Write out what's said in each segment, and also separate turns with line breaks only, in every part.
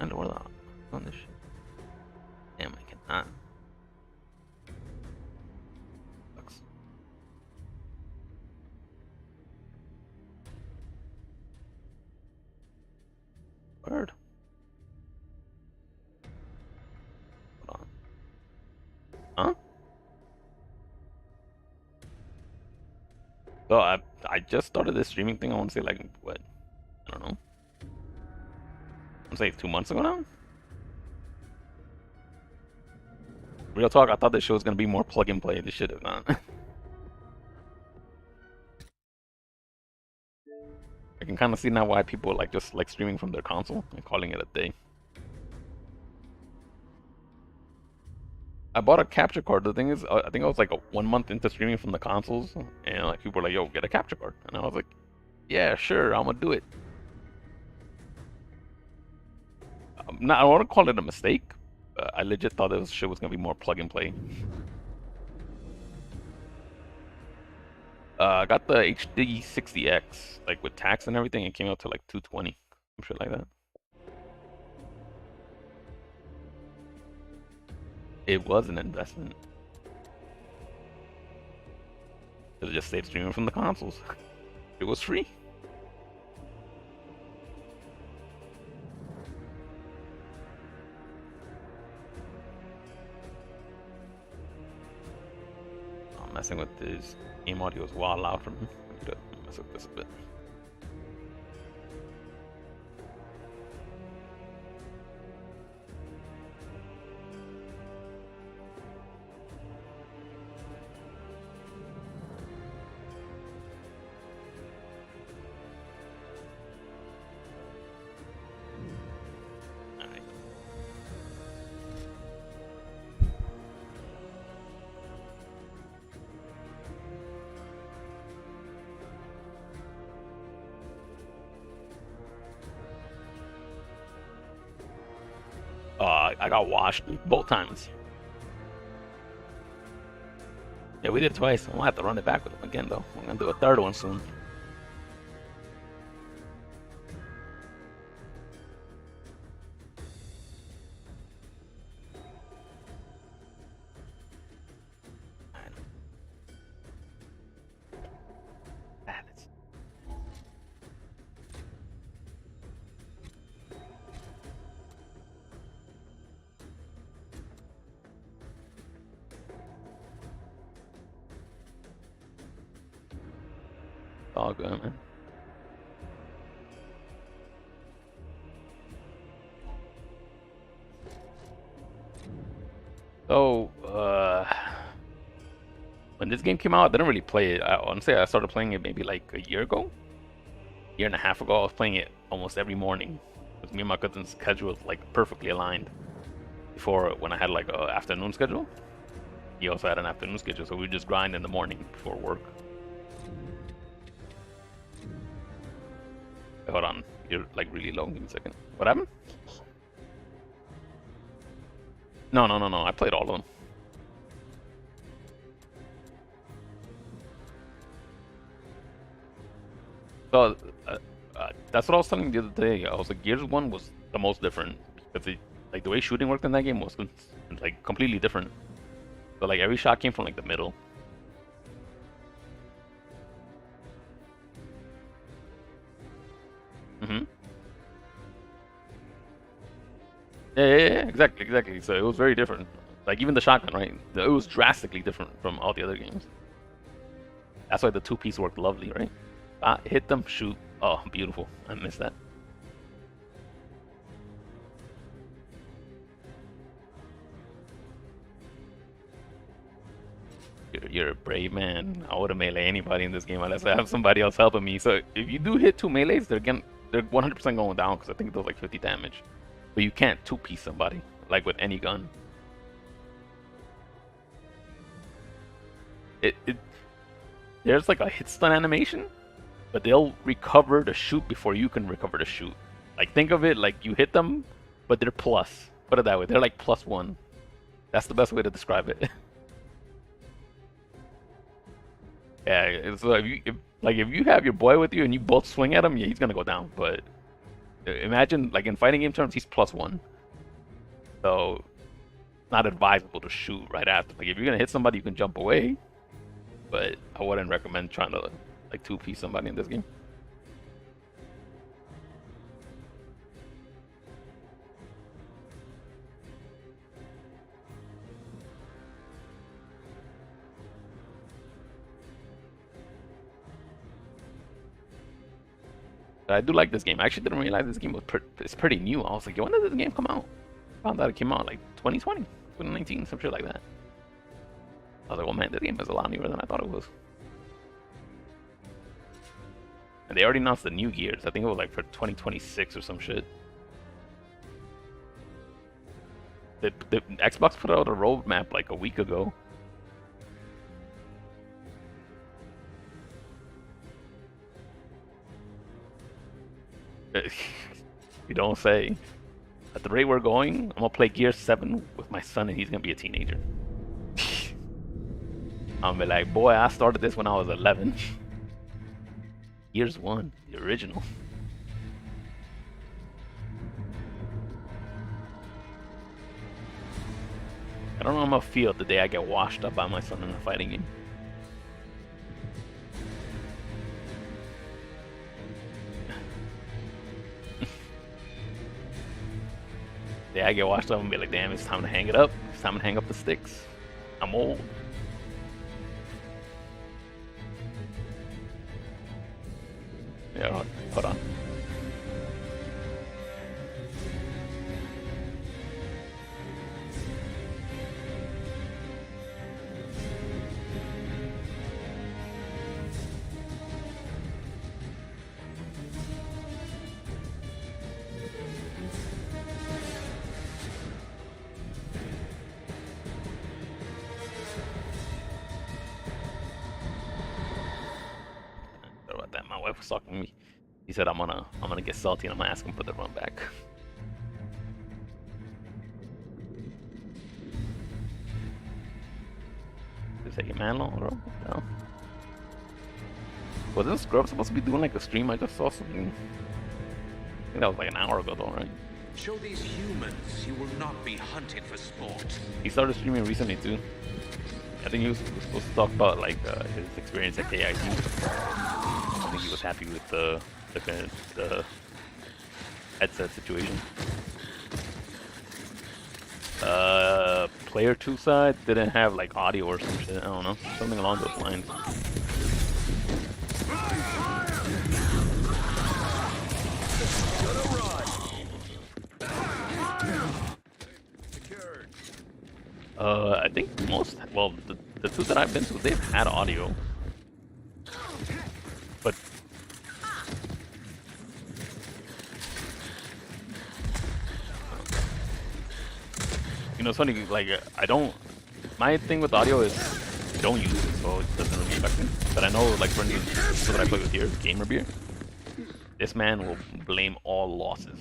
And what on this shit? Damn, I cannot. Sucks. Word. Hold on. Huh? So I just started this streaming thing. I want to say like what? I don't know. I want to say 2 months ago now. Real talk, I thought this show was gonna be more plug and play. This shit is not. I can kind of see now why people like just like streaming from their console and calling it a day. I bought a capture card. The thing is, I think I was like 1 month into streaming from the consoles, and like people were like, "Yo, get a capture card," and I was like, "Yeah, sure, I'm gonna do it." I don't want to call it a mistake. I legit thought this shit was gonna be more plug and play. I got the HD 60X, like with tax and everything. It came out to like 220, some shit like that. It was an investment. It just stayed streaming from the consoles. It was free. I'm messing with this game audio is wild loud for me. I need to mess with this a bit. I got washed both times. Yeah, we did it twice. I'm gonna have to run it back with him again, though. I'm gonna do a third one soon. All good, man. So, when this game came out, I didn't really play it. Honestly, I started playing it maybe like a year ago, year and a half ago. I was playing it almost every morning because me and my cousin's schedule was like perfectly aligned. Before, when I had like an afternoon schedule, he also had an afternoon schedule, so we just grind in the morning before work. Hold on, you're like really low. Give me a second. What happened? No. I played all of them. So that's what I was telling you the other day. I was like, Gears 1 was the most different because like the way shooting worked in that game was like completely different. So like every shot came from like the middle. Mm-hmm. Yeah, exactly. So it was very different. Like even the shotgun, right? It was drastically different from all the other games. That's why the two-piece worked lovely, right? Hit them, shoot. Oh, beautiful. I missed that. You're a brave man. I would have melee anybody in this game unless I have somebody else helping me. So if you do hit two melees, they're 100% going down because I think it does like 50 damage. But you can't two-piece somebody like with any gun. There's like a hit stun animation, but they'll recover the shoot before you can recover the shoot. Like think of it like you hit them, but they're plus. Put it that way. They're like +1. That's the best way to describe it. Yeah, so if you have your boy with you and you both swing at him, yeah, he's gonna go down. But Imagine, like in fighting game terms, he's +1. So, not advisable to shoot right after. Like, if you're gonna hit somebody, you can jump away. But I wouldn't recommend trying to, like, 2-piece somebody in this game. I do like this game. I actually didn't realize this game was it's pretty new. I was like, when did this game come out? I found out it came out like 2020, 2019, some shit like that. I was like, well, man, this game is a lot newer than I thought it was. And they already announced the new Gears. I think it was like for 2026 or some shit. The Xbox put out a roadmap like a week ago. You don't say. At the rate we're going, I'm gonna play Gear 7 with my son and he's gonna be a teenager. I'm gonna be like, boy, I started this when I was 11. Gears 1, the original. I don't know how I'm gonna feel the day I get washed up by my son in a fighting game. The day I get washed up and be like, damn, it's time to hang it up. It's time to hang up the sticks. I'm old. Yeah, hold on. Sorry about that. My wife was talking to me. He said I'm gonna get salty and I'm gonna ask him for the run back. Just take a man long, bro. No. Wasn't Scrub supposed to be doing like a stream? I just saw something. I think that was like an hour ago though, right?
Show these humans you will not be hunted for sport.
He started streaming recently too. I think he was supposed to talk about like his experience at KIT. I think he was happy with the headset situation. Player 2 side didn't have like audio or some shit. I don't know, something along those lines. I think the two that I've been to, they've had audio. But you know, it's funny, like, my thing with audio is I don't use it, so it doesn't really affect me. But I know, like, for instance, what I play with here, Gamer Beer, this man will blame all losses.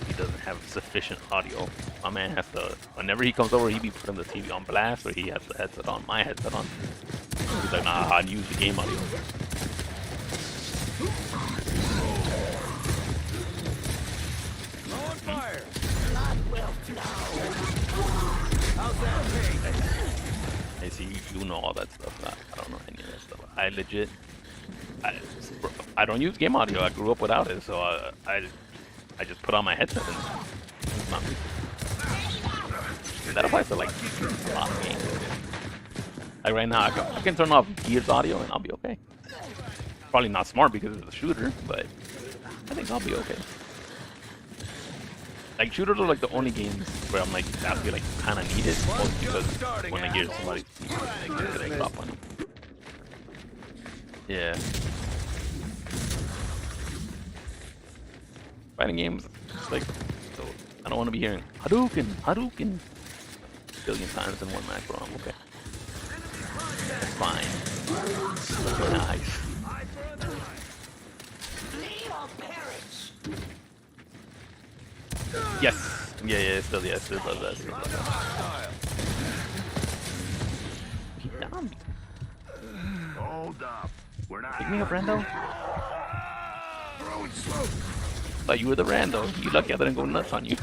He doesn't have sufficient audio. My man has to, whenever he comes over, he be putting the TV on blast, or he has the headset on, my headset on. He's like, nah, I use the game audio.
On fire! Blood will flow. How's that taste?
I see you know all that stuff. I don't know any of that stuff. I legit, I don't use game audio. I grew up without it, so I just put on my headset and it's not music. And that applies to like a lot of games. Like right now, I can turn off Gears audio and I'll be okay. Probably not smart because it's a shooter, but I think I'll be okay. Like shooters are like the only games where I'm like, I feel like kind of need it, mostly because when I hear somebody, they drop on it. Yeah. Fighting games, it's like, so I don't want to be hearing Hadouken, Hadouken, a billion times in one match, bro. I'm okay. That's fine. That's nice. Yes. Yeah, it still does that. Still does that. He down me.
Hold up. We're not.
Pick me up, Brendo.
Throwing smoke.
Thought you were the rando. You lucky I didn't go nuts on you.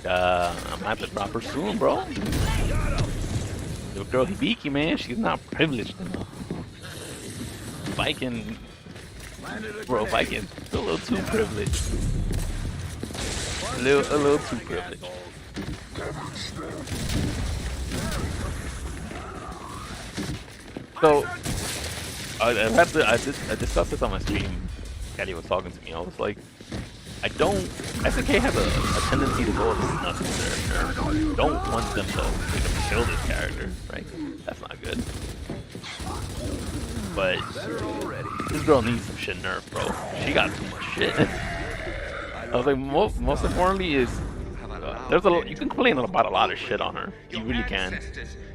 I'm gonna have to drop her soon, bro. The girl Hibiki, man, she's not privileged enough. Viking, bro, Viking, a little too privileged. A little too privileged. So, I discussed this on my stream. Kelly was talking to me. I was like, SNK has a tendency to go nuts with their nerfs. You don't want them to kill this character, right? That's not good. But this girl needs some shit nerfed, bro. She got too much shit. I was like, most importantly is you can complain about a lot of shit on her. You really can.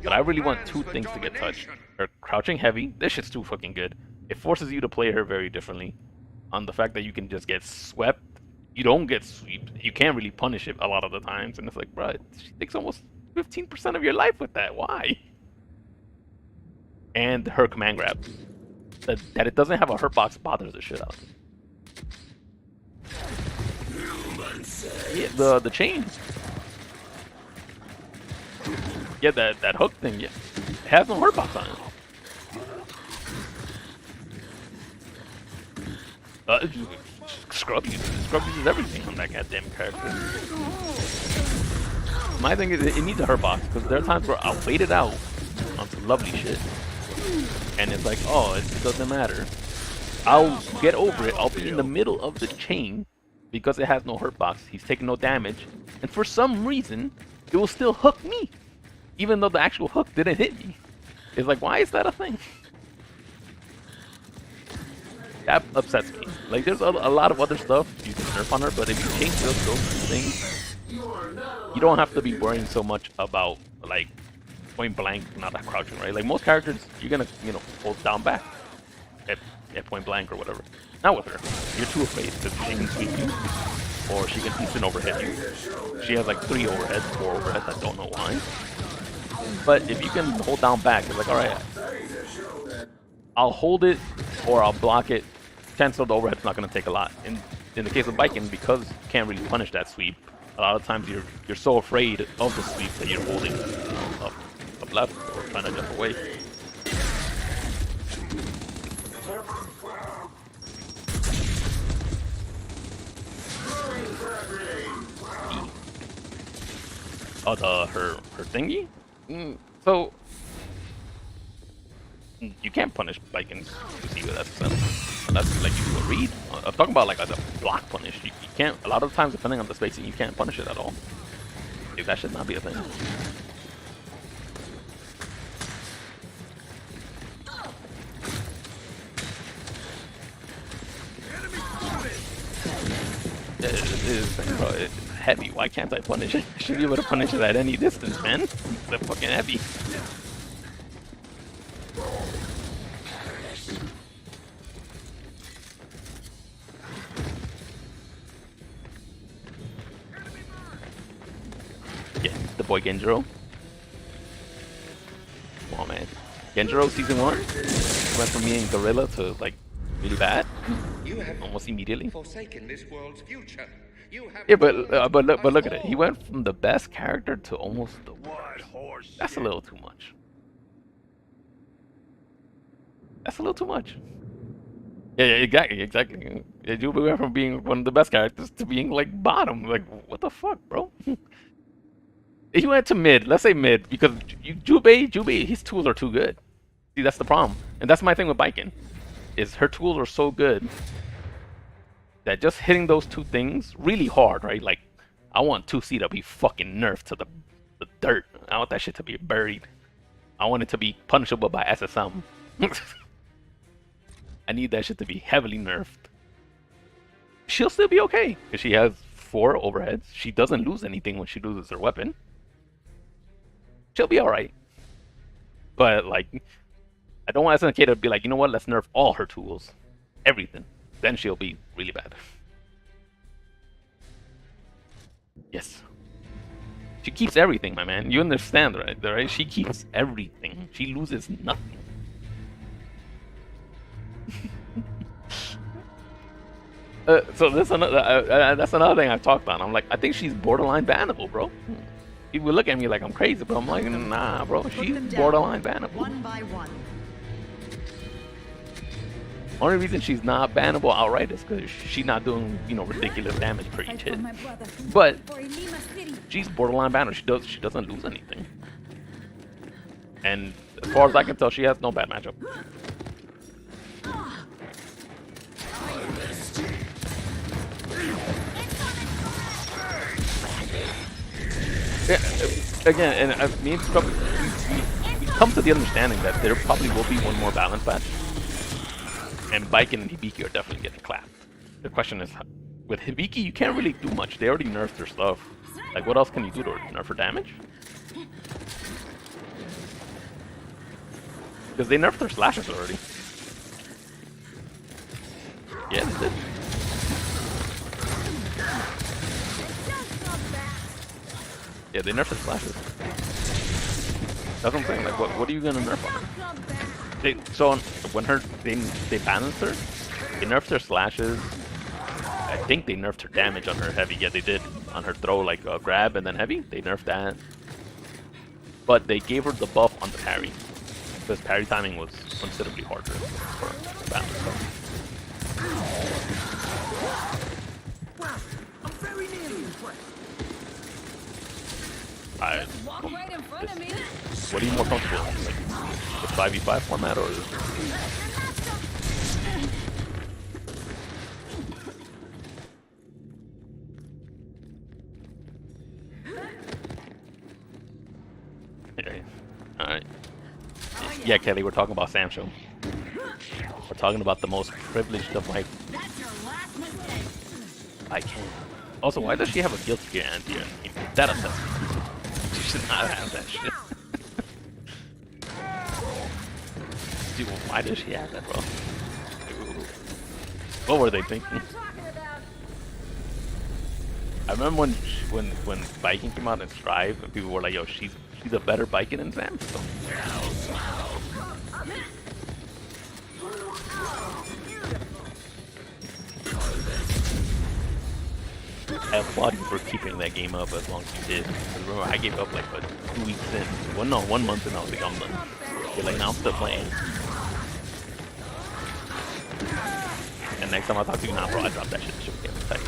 But I really want two things to get touched. Her crouching heavy. This shit's too fucking good. It forces you to play her very differently. On the fact that you can just get swept. You don't get swept. You can't really punish it a lot of the times. And it's like, bro, she takes almost 15% of your life with that. Why? And her command grab. That it doesn't have a hurt box bothers the shit out of me. Yeah, the chain. Yeah, that hook thing, yeah. It has no hurt box on it. Scrub uses everything on that goddamn character. My thing is, it needs a hurt box, because there are times where I'll wait it out on some lovely shit. And it's like, oh, it doesn't matter. I'll get over it. I'll be in the middle of the chain because it has no hurt box. He's taking no damage. And for some reason, it will still hook me. Even though the actual hook didn't hit me. It's like, why is that a thing? That upsets me. Like, there's a lot of other stuff you can nerf on her, but if you change those things, you don't have to be worrying so much about, like, point blank, not that crouching, right? Like, most characters, you're gonna, hold down back at point blank or whatever. Not with her. You're too afraid because she can sweep you, or she can instant overhead you. She has like 3 overheads, 4 overheads, I don't know why. But if you can hold down back, it's like, alright, I'll hold it or I'll block it. Chance of the overhead's not gonna take a lot. In the case of Viking, because you can't really punish that sweep, a lot of times you're so afraid of the sweep that you're holding up left or trying to jump away. Oh, her thingy? So you can't punish Vikings with SSM unless like you do a read. I'm talking about like a block punish. You can't. A lot of the times, depending on the spacing, you can't punish it at all. Like, that should not be a thing. It's heavy. Why can't I punish it? I should be able to punish it at any distance, man. It's fucking heavy. Yeah, the boy Genjiro. Come on, man. Genjiro season 1 went from being gorilla to like really bad, almost immediately.
Forsaken this world's future.
Yeah, but look at it. He went from the best character to almost the worst. That's a little too much. That's a little too much. Yeah, exactly. Yeah, you went from being one of the best characters to being like bottom. Like, what the fuck, bro? He went to mid. Let's say mid because Jubei, his tools are too good. See, that's the problem, and that's my thing with Baiken, is her tools are so good that just hitting those two things really hard, right? Like, I want 2C to be fucking nerfed to the dirt. I want that shit to be buried. I want it to be punishable by SSM. I need that shit to be heavily nerfed. She'll still be okay because she has 4 overheads. She doesn't lose anything when she loses her weapon. She'll be alright. But, like, I don't want SNK to be like, you know what, let's nerf all her tools. Everything. Then she'll be really bad. Yes. She keeps everything, my man. You understand, right? Right? She keeps everything. She loses nothing. So that's another thing I've talked on. I'm like, I think she's borderline bannable, bro. People look at me like I'm crazy, but I'm like, nah, bro. She's borderline bannable.
One by one.
Only reason she's not bannable outright is because she's not doing, ridiculous damage per each hit. But she's borderline bannable. She doesn't lose anything. And as far as I can tell, she has no bad matchup. Yeah, again, and me and Scrub, we come to the understanding that there probably will be one more balance patch. And Baiken and Hibiki are definitely getting clapped. The question is, with Hibiki, you can't really do much. They already nerfed their stuff. Like, what else can you do to her? Nerf her damage? Because they nerfed their slashes already. Yeah, they did. Yeah, they nerfed their slashes. That's what I'm saying. Like, what are you gonna nerf on her? When they balanced her, they nerfed her slashes. I think they nerfed her damage on her heavy. Yeah, they did on her throw, like grab and then heavy. They nerfed that, but they gave her the buff on the parry because parry timing was considerably harder for balance.
Wow, I'm very nearly impressed.
What are you more comfortable with? Like the 5v5 format or? Okay. Alright. Yeah, Kelly, we're talking about Sam Show. We're talking about the most privileged of my... I can't. Also, why does she have a Guilty Gear anti? That upsets me. She should not have that shit. Dude, why does she have that, bro? What were they thinking? I remember when Viking came out in Strive, and people were like, "Yo, she's a better Viking than Sam." So. I applaud you for keeping that game up as long as you did. Remember, I gave up like 2 weeks in. Well, no, 1 month and I was like, I'm done. You're like, now I'm still playing. And next time I talk to you, nah, bro, I dropped that shit. The shit was getting tight.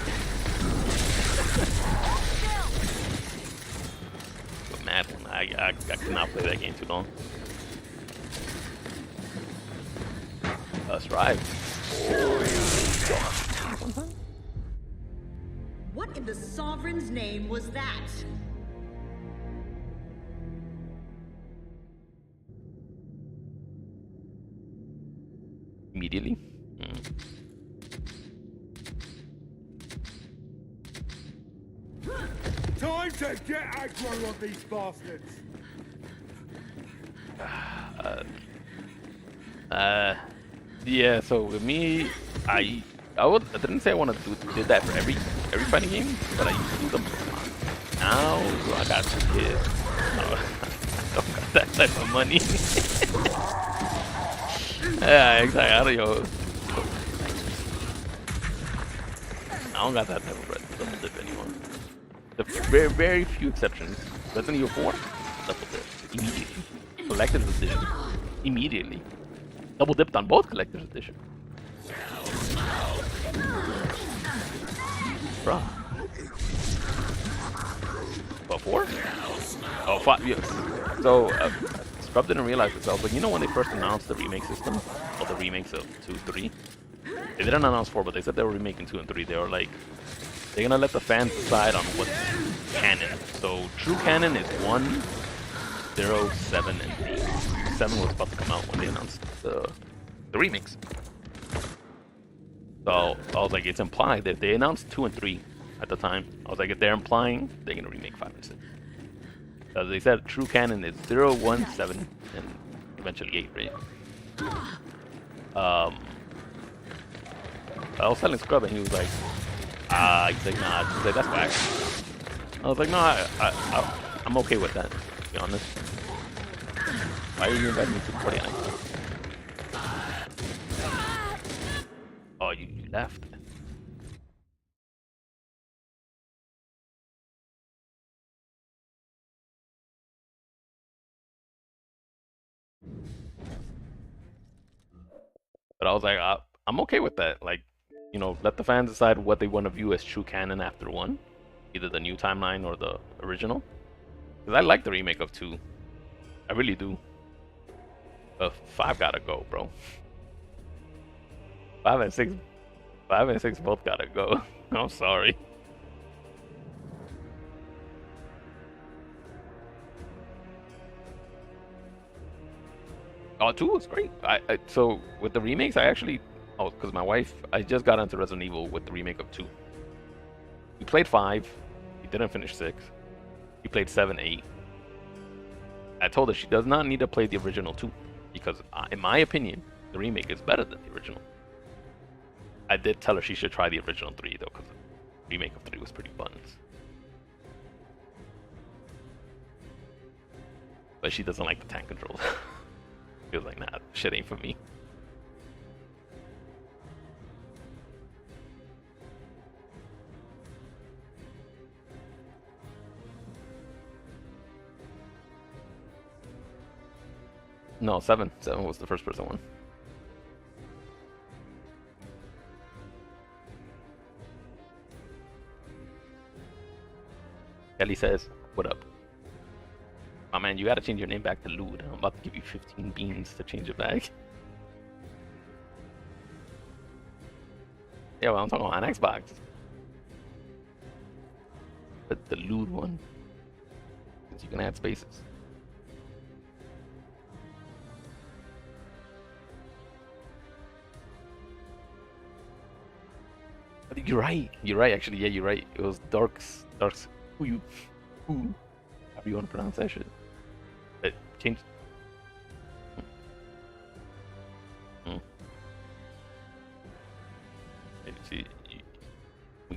But mad one. I could not play that game too long. That's right.
What in the Sovereign's name was that?
Immediately.
Time to get aggro on these bastards.
Yeah. So with me, I didn't say I want to did that for every fighting game, but I used to do them. Now I got 2 kids. I don't got that type of money. Yeah, exactly. I don't got that type of bread to double dip anymore. The very few exceptions. Resident Evil 4, double dip immediately. Collector's edition, immediately. Double dipped on both collector's edition. Bro. What, 4? Oh, 5. Yeah. So, Scrub didn't realize this. I was like, when they first announced the remake system, or the remakes of 2, 3, they didn't announce 4, but they said they were remaking 2 and 3. They were like, they're gonna let the fans decide on what's canon. So, true canon is 1, 0, 7, and 8. 7 was about to come out when they announced the remakes. So I was like, it's implied that they announced 2 and 3 at the time. I was like, if they're implying, they're gonna remake 5 and 6. As they said, true canon is 0, 1, 7, and eventually 8, right? I was telling Scrub and he was like, nah. He's like, that's whack. I was like, no, I'm okay with that, to be honest. Why are you inviting me to the party? Oh, you left. But I was like, I'm okay with that. Like, you know, let the fans decide what they want to view as true canon after 1. Either the new timeline or the original. Because I like the remake of 2. I really do. But 5 gotta go, bro. 5 and 6, 5 and 6 both gotta go. I'm sorry. Oh, 2 was great. So with the remakes, I actually, because my wife, I just got into Resident Evil with the remake of 2. We played 5. We didn't finish 6. We played 7, 8. I told her she does not need to play the original 2 because, in my opinion, the remake is better than the original. I did tell her she should try the original 3 though, because the remake of 3 was pretty fun. But she doesn't like the tank controls. She was like, nah, shit ain't for me. No, 7. 7 was the first person one. Kelly says, what up? Oh man, you gotta change your name back to lewd. I'm about to give you 15 beans to change it back. Yeah, well, I'm talking about on Xbox. But the lewd one. Because you can add spaces. I think you're right. You're right, actually. Yeah, you're right. It was Darks. Who? How do you want to pronounce that shit? It changed. We'll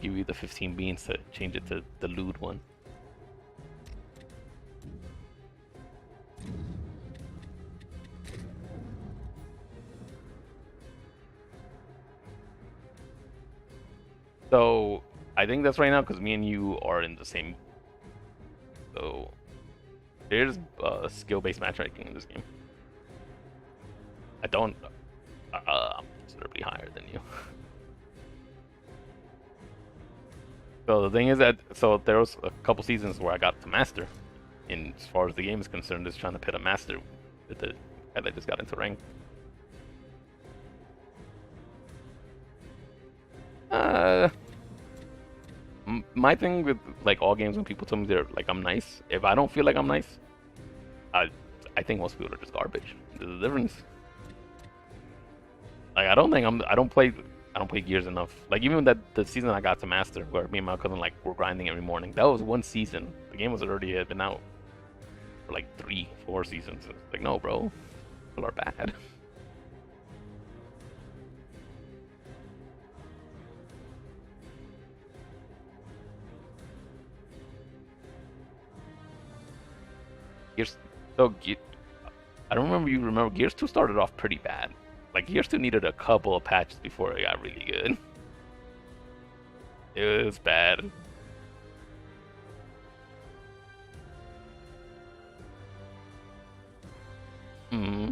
give you the 15 beans to change it to the lewd one. So I think that's right now because me and you are in the same. So there's skill-based matchmaking in this game. I don't. I'm considerably higher than you. So the thing is that there was a couple seasons where I got to master, and as far as the game is concerned, is trying to pit a master with the guy that just got into rank. My thing with like all games when people tell me they're like I'm nice, if I don't feel like I'm nice, I think most people are just garbage. There's a difference. Like I don't play Gears enough. Like even that the season I got to master, where me and my cousin like were grinding every morning. That was one season. The game was already had been out for like 3, 4 seasons. It's like no, bro, people are bad. Gears, so I don't remember. You remember Gears 2 started off pretty bad. Like Gears 2 needed a couple of patches before it got really good. It was bad. Hmm.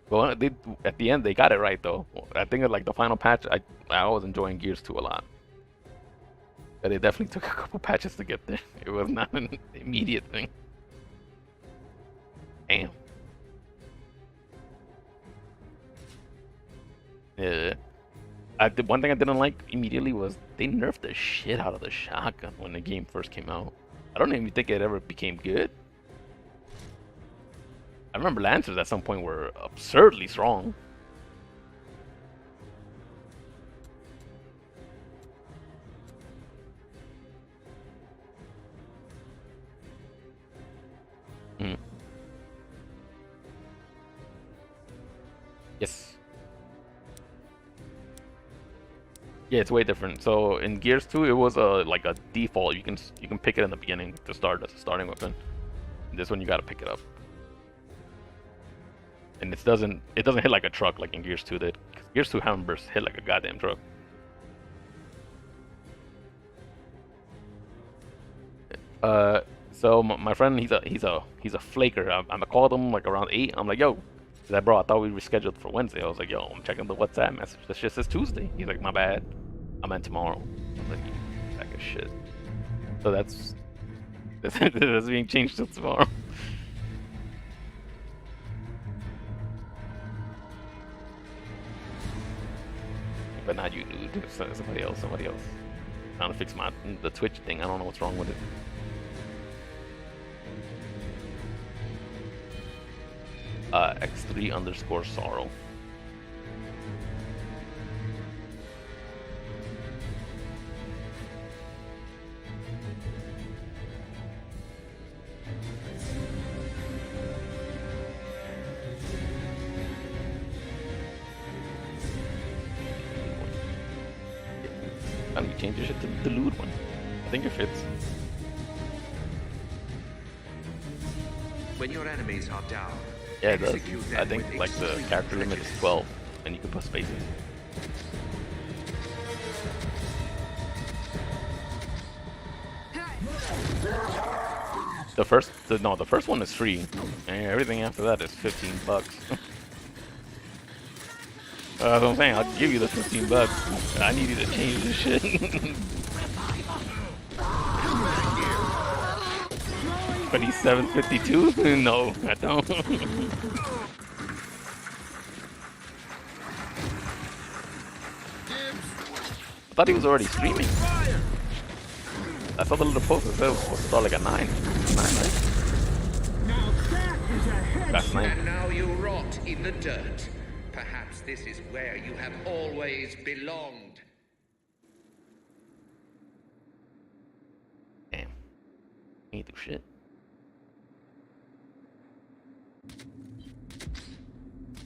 Well, at the end they got it right though. I think like the final patch, I was enjoying Gears 2 a lot. But it definitely took a couple patches to get there. It was not an immediate thing. Damn. Yeah. One thing I didn't like immediately was they nerfed the shit out of the shotgun when the game first came out. I don't even think it ever became good. I remember Lancers at some point were absurdly strong. Mm. Yes. Yeah, it's way different. So in Gears 2, it was a like a default. You can pick it in the beginning to start as a starting weapon. This one you gotta pick it up, and it doesn't hit like a truck like in Gears 2 did. 'Cause Gears 2 Hamburst hit like a goddamn truck. So my friend, he's a flaker. I called him like around 8. I'm like, yo, he's like, bro, I thought we rescheduled for Wednesday. I was like, yo, I'm checking the WhatsApp message. This shit says Tuesday. He's like, my bad. I meant tomorrow. I was like, you sack of shit. So that's being changed till tomorrow. But not you, dude. Somebody else. Somebody else. Trying to fix the Twitch thing. I don't know what's wrong with it. X3_sorrow. Why don't you change your shit to the lewd one? I think it fits.
When your enemies are down,
Yeah, it does.
execute
I
them
think
with
like the
extreme
character limit is
prejudice.
12, and you can put spaces. The first one is free, and everything after that is $15. That's what I'm saying. I'll give you the $15. I need you to change this shit. 27.52? No, I don't. I thought he was already streaming. I saw the little post that said it was supposed to start like at 9. 9, right?
Now that is a head.
That's 9.
And now you rot in the dirt. Perhaps this is where you have always belonged.
Damn. He ain't do shit.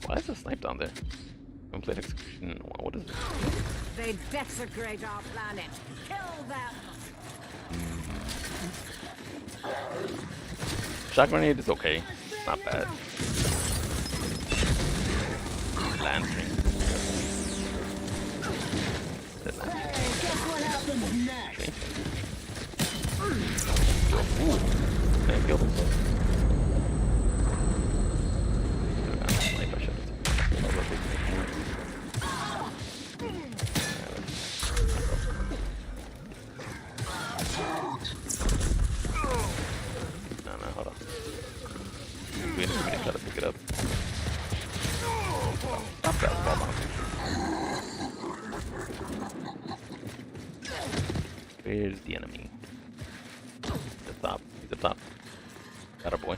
Why is there a snipe down there? Complete execution. What is it?
They desecrate our planet. Kill them!
Shot grenade is okay. Not bad. Lancing.
Guess what happens next?
Ooh. Man killed himself. Snipe, I should've- No, hold on. We need to try to pick it up. Stop that bomb out. Where's the enemy? The top. He's the top. Got our boy.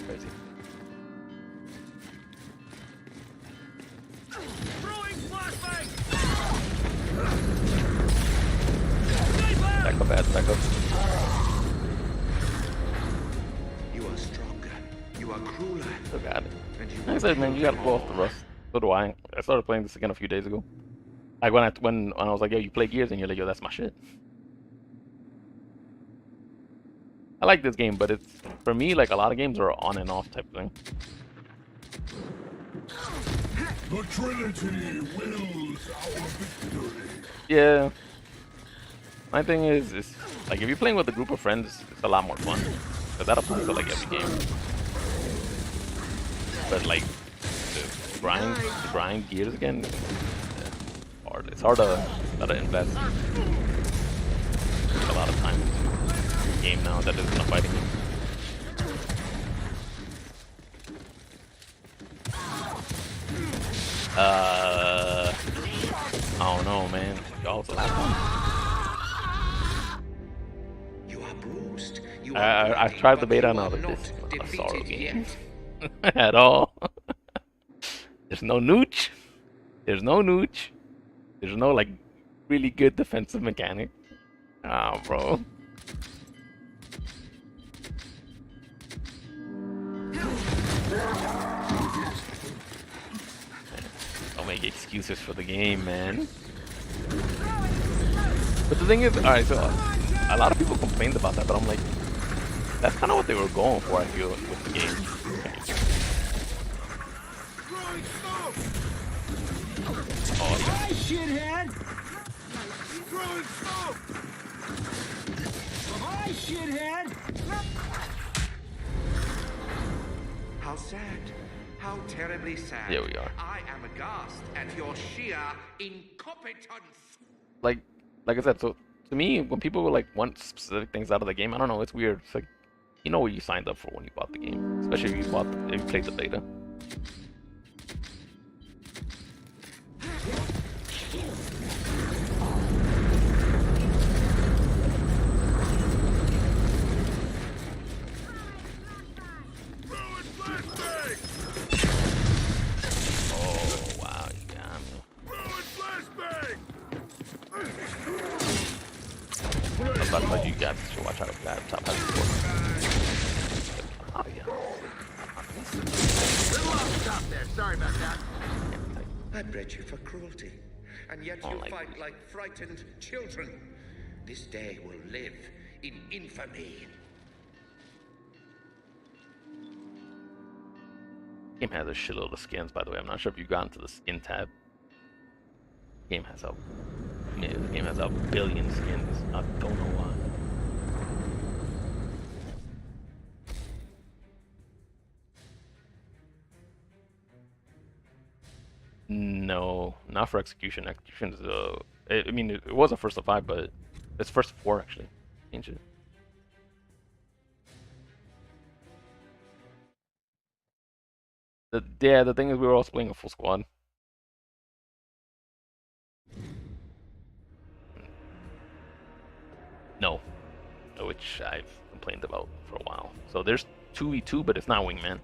Where is he? Back up, ads, back up.
You are stronger. You are crueler.
Still got it.
And you
Like I said, man, you gotta blow off the rust. So do I. I started playing this again a few days ago. Like when I was like, yo, you play Gears, and you're like, yo, that's my shit. I like this game, but it's for me like a lot of games are on and off type thing.
The Trinity wills our victory.
Yeah. My thing is like if you're playing with a group of friends, it's a lot more fun. But that applies to like every game. But like the grind Gears again, yeah, hard. It's hard to invest a lot of time into a game now that isn't a fighting game. I don't know, man. Y'all's the last one.
You are bruised. You
I've
bloody,
tried the
but
beta
you
and I
are
was like, this
not
is not a Sorrow
defeated
game
yet.
at all. There's no nooch. There's no nooch. There's no like really good defensive mechanic. Ah, bro. make excuses for the game, man. But the thing is, alright, so a lot of people complained about that, but I'm like, that's kind of what they were going for, I feel, with the game. Oh, yeah.
Hi, shithead! Hi, shithead!
How sad. How terribly sad.
There we are.
I am aghast at your sheer incompetence.
Like I said, so to me, when people like want specific things out of the game, I don't know, it's weird. It's like, you know what you signed up for when you bought the game, especially if you played the beta. Oh wow, you got me. That's what you guys should watch out for that top heavy score. Oh yeah.
Stop there. Sorry about that.
I bred you for cruelty, and yet you
like
fight like frightened children. This day will live in infamy.
Game has a shitload of skins, by the way. I'm not sure if you've gotten to the skin tab. Game has a billion skins. I don't know why. No, not for execution. Execution is I mean, it was a first of 5, but it's first of 4 actually. Change it. The thing is, we were also playing a full squad. No, which I've complained about for a while. So there's 2v2, but it's not Wingman.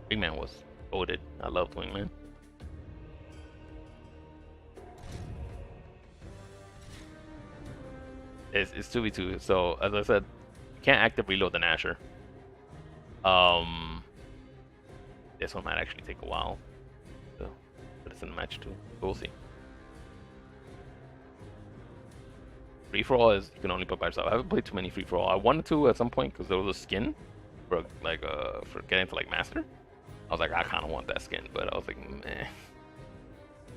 Wingman was voted. I loved Wingman. It's 2v2. So as I said, you can't active reload the Nasher. This one might actually take a while. So, but it's in the match too. We'll see. Free for all is you can only put by yourself. I haven't played too many free for all. I wanted to at some point because there was a skin for for getting to like master. I was like, I kind of want that skin, but I was like, meh.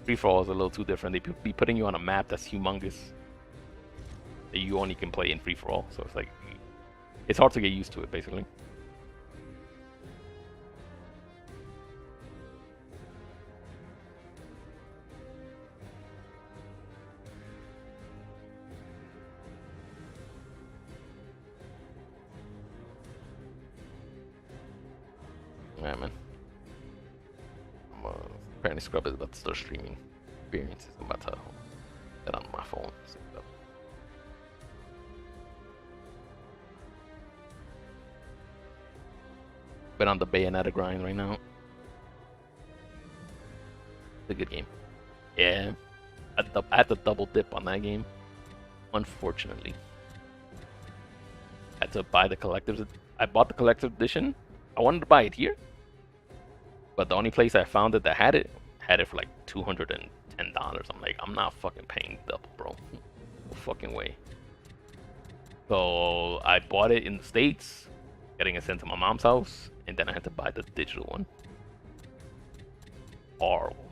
Free for all is a little too different. They be putting you on a map that's humongous that you only can play in free for all. So it's like it's hard to get used to it, basically. Yeah, man. Apparently Scrub is about to start streaming experiences. I'm about to get on my phone. Been on the Bayonetta grind right now. It's a good game. Yeah. I had to double dip on that game. Unfortunately. I had to buy the collector's. I bought the collector's edition. I wanted to buy it here, but the only place I found it that had it for like $210. I'm like, I'm not fucking paying double, bro. No fucking way. So I bought it in the States, getting it sent to my mom's house, and then I had to buy the digital one. Horrible.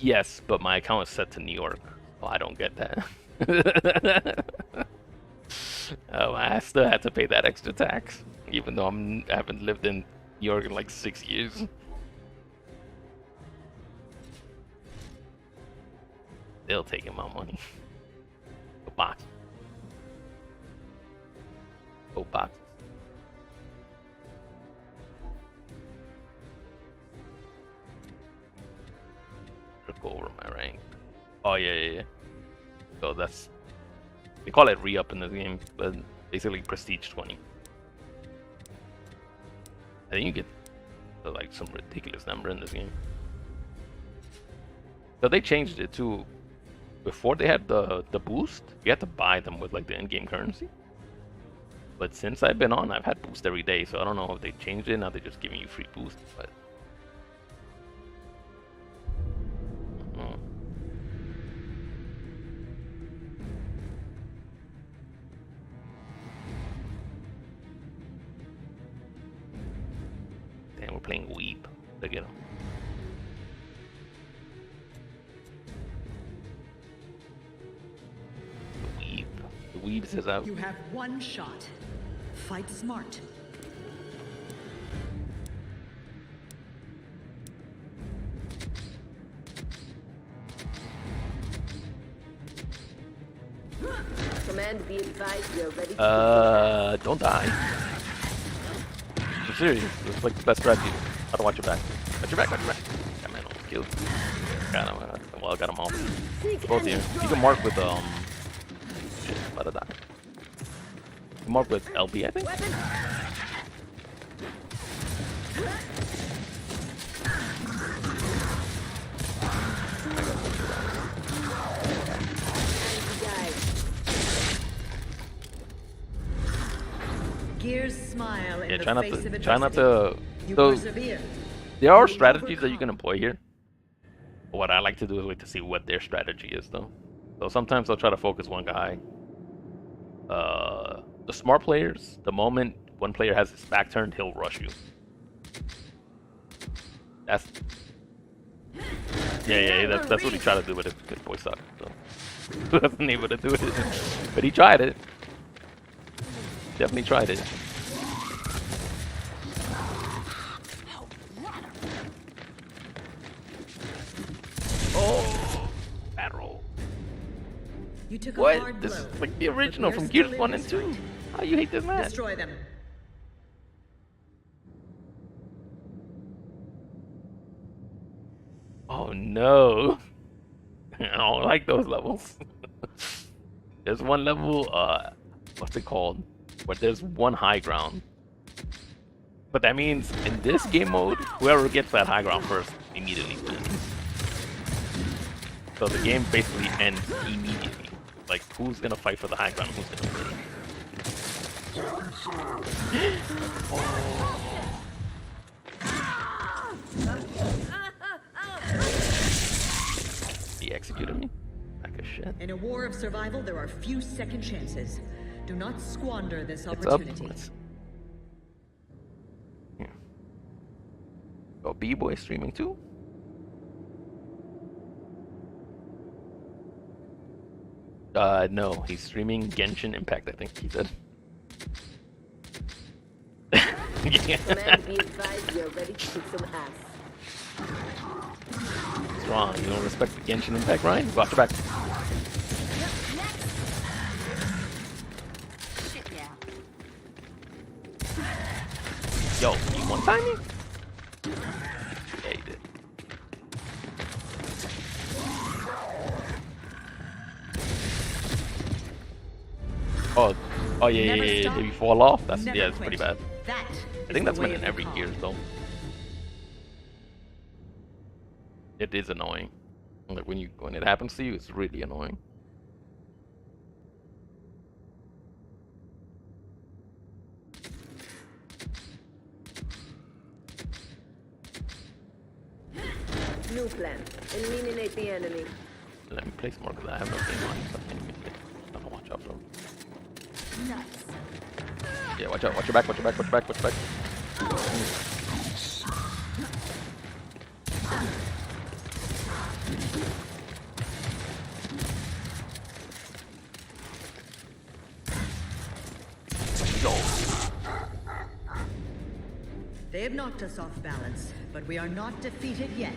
Yes, but my account is set to New York, so I don't get that. I still had to pay that extra tax, even though I haven't lived in New York in like 6 years. Still taking my money. Go box. Go box. Go over my rank. Oh yeah. So that's. They call it re-up in this game, but basically prestige 20. I think you get like some ridiculous number in this game. So they changed it too. Before they had the boost, you had to buy them with like the in-game currency. But since I've been on, I've had boost every day, so I don't know if they changed it. Now they're just giving you free boost, but. Oh. Damn, we're playing Weep. Look at him. The Weep says out.
You have one shot. Fight smart.
Command be advised, you're ready to
Don't die. I'm serious. It's like the best strategy. How to watch your back. Watch your back, watch your back. That man almost killed. Got him. Well, I got him all. Both here. You can mark with, shit, about to die. You can mark with LB, I think?
Gears smile in
Yeah,
the
try not
face of
to.
adversity.
Try not to.
You
So,
persevere.
there are
You
strategies that you
overcome.
can employ here. What I like to do is wait to see what their strategy is, though. So sometimes I'll try to focus one guy. The smart players, the moment one player has his back turned, he'll rush you. That's that's what he tried to do, but his boy sucked. So he wasn't able to do it, but he tried it. Definitely tried it. Oh, bad roll.
You took a
What?
hard
This
blow,
is like the
but
original
we're
from
still
Gears
in
1 and
this
2.
fight.
How you hate this match?
Destroy them.
Oh no. I don't like those levels. There's one level, what's it called? Where there's one high ground. But that means in this game mode, whoever gets that high ground first immediately wins. So the game basically ends immediately. Like, who's gonna fight for the high ground? Who's gonna win? He executed me? Like a shit.
In a war of survival, there are few second chances. Do not squander this
It's up.
opportunity.
Yeah. Oh, B-Boy streaming too? No, he's streaming Genshin Impact, I think he said.
Command be advised, you're ready to kick some ass.
Strong. You don't respect the Genshin Impact, Ryan? Watch your back.
Shit now.
Yo, you one-time me? Yeah, you did. Oh yeah,
Never stop,
if you fall off, that's
never
it's pretty
quit.
bad.
That
I
is
think
the
that's been
way
in
of
every
the
Gears
calm.
though. It is annoying. Like when it happens to you, it's really annoying.
New plan. Eliminate the enemy.
Let me play some more because I have no game on. So I can't even play. I'm gonna watch out for him.
Nuts.
Yeah, watch out. Watch your back. Watch your back. Watch your back. Watch your back. Yo.
They have knocked us off balance, but we are not defeated yet.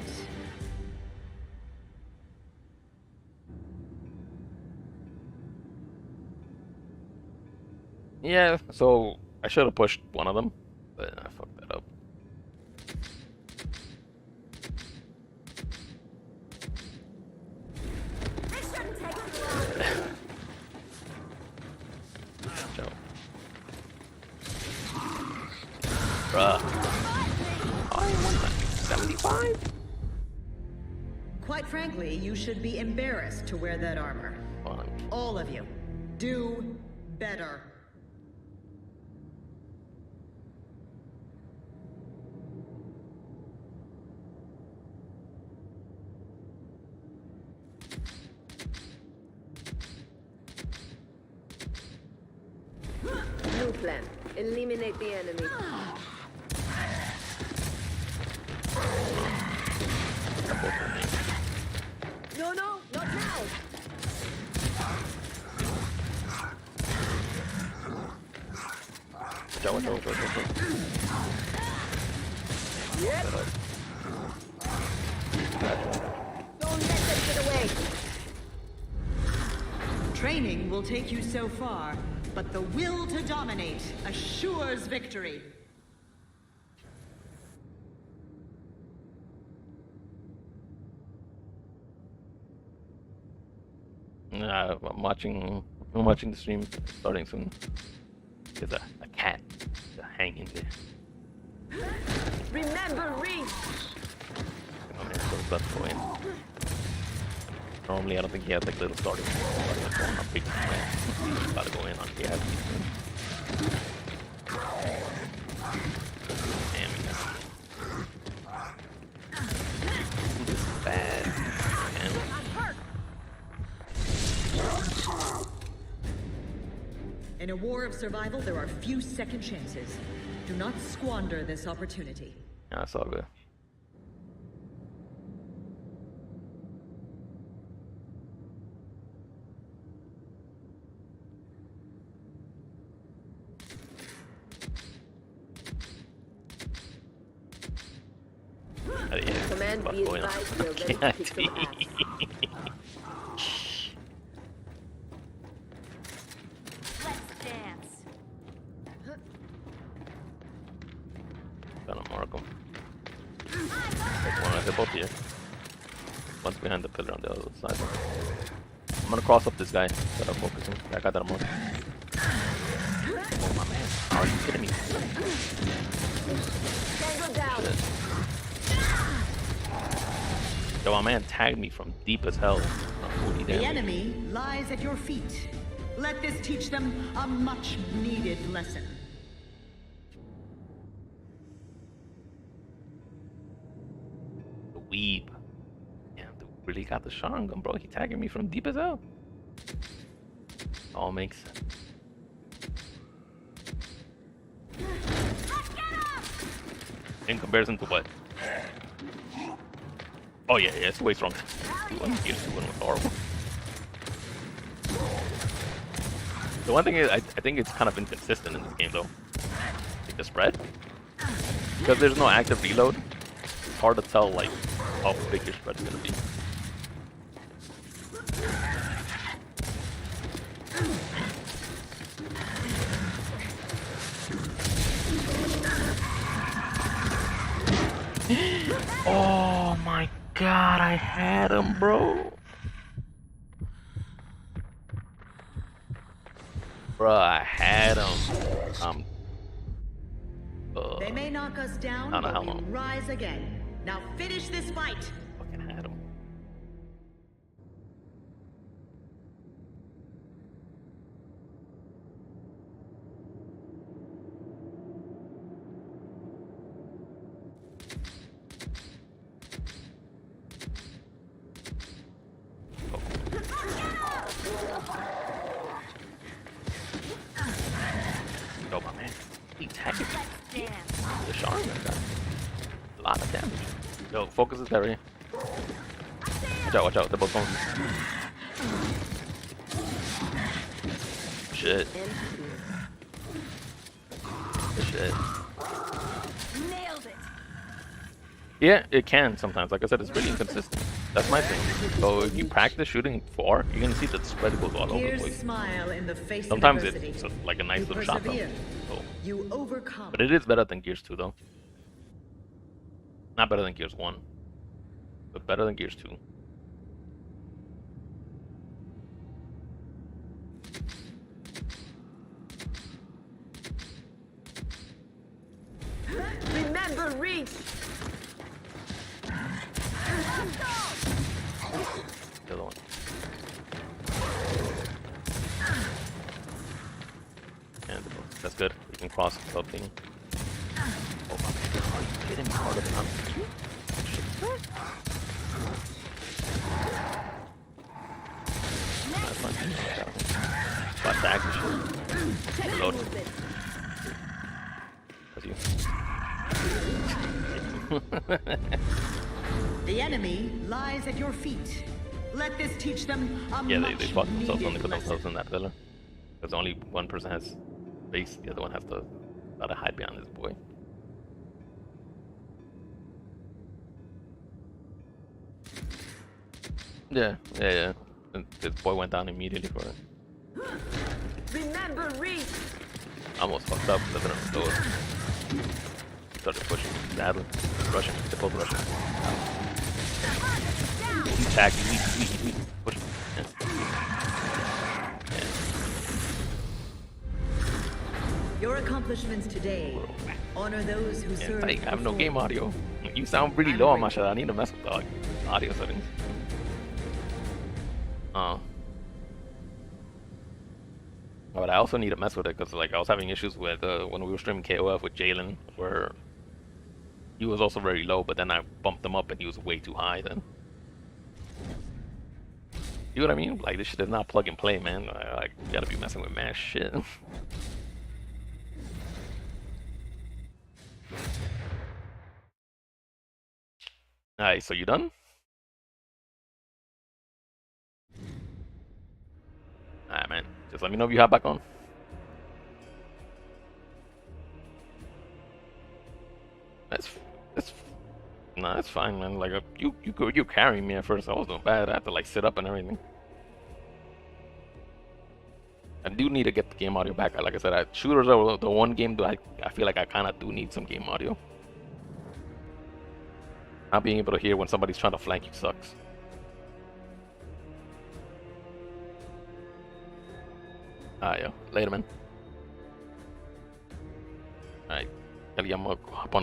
Yeah, so I should have pushed one of them, but I fucked that up.
This shouldn't take long.
Watch out. Bruh. Oh, 75?
Quite frankly, you should be embarrassed to wear that armor.
Fine.
All of you. Do better.
plan. Eliminate the enemy. No, no, not now.
Watch out.
Yep. Don't let them get away.
Training will take you so far, but the will to dominate assures victory.
I'm watching the stream starting soon. There's a cat hanging there.
Remember, reach.
Oh man, so let's go in. Normally I don't think he has like little starting phone on big man. Gotta go in on he has damn it. This is bad. Man.
In a war of survival, there are few second chances. Do not squander this opportunity.
Yeah, that's all good.
Command be advised, we're ready to kick some ass.
Let's dance.
Gonna mark him. One right, they're both here. One's behind the pillar on the other side. I'm gonna cross up this guy that I'm focusing. That guy that I'm on. Oh my man. Are you kidding me?
Tango down.
Shit. Yo, my man tagged me from deep as hell.
The enemy lies at your feet. Let this teach them a much needed lesson.
The weeb. Yeah, dude really got the shotgun, bro. He tagging me from deep as hell. All makes sense. In comparison to what? Oh yeah, it's way stronger. One was horrible. The one thing is, I think it's kind of inconsistent in this game though. Like the spread, because there's no active reload. It's hard to tell like how big your spread is gonna be. Oh my god, I had him, bro. Bro, I had him.
They may knock us down,
I don't know
but
how
we
long.
rise again. Now finish this fight.
Fucking had him. Yo, my man. He tagged me. The Sharon got a lot of damage. Yo, focus this area. Watch out, they're both going. Shit. Shit.
Nailed it.
Yeah, it can sometimes. Like I said, it's really inconsistent. That's my thing. So if you practice shooting 4, you're gonna see that the spread goes all over the
Here's
place.
smile in the face
Sometimes
of
it's
adversity.
like a nice
You
little shot though.
persevere.
So,
You overcome.
but it is better than Gears 2 though. Not better than Gears 1, but better than Gears 2.
Remember, reach.
The other one. And that's good. We can cross without being. Oh my god, are you kidding me? Harder than I'm. That's fine. Got back and shit. Reload.
The enemy lies at your feet. Let this teach them a
Yeah,
much
they fucked themselves when they
needed
put themselves
lesson.
in that pillar. Because only one person has space, the other one has to gotta hide behind his boy. Yeah. And this boy went down immediately for it.
Remember, reach.
Almost fucked up, but then it was started pushing badly. Rushing, they both rushing. Attack, weak. Push. Yeah.
Your accomplishments today honor those who
Yeah,
serve.
I have no
before.
game audio. You sound pretty low on my shit. I need to mess with the audio settings. But I also need to mess with it because like I was having issues with when we were streaming KOF with Jalen, where he was also very low, but then I bumped him up and he was way too high then. You know what I mean? Like this shit is not plug and play, man. I gotta be messing with mash shit. Alright, so you done? Alright, man. Just let me know if you hop back on. Nah, that's fine, man. Like you carrying me at first. I was doing bad. I had to like sit up and everything. I do need to get the game audio back. Like I said, shooters are the one game that I feel like I kind of do need some game audio. Not being able to hear when somebody's trying to flank you sucks. Yo. Later, man. Alright. I'm gonna hop on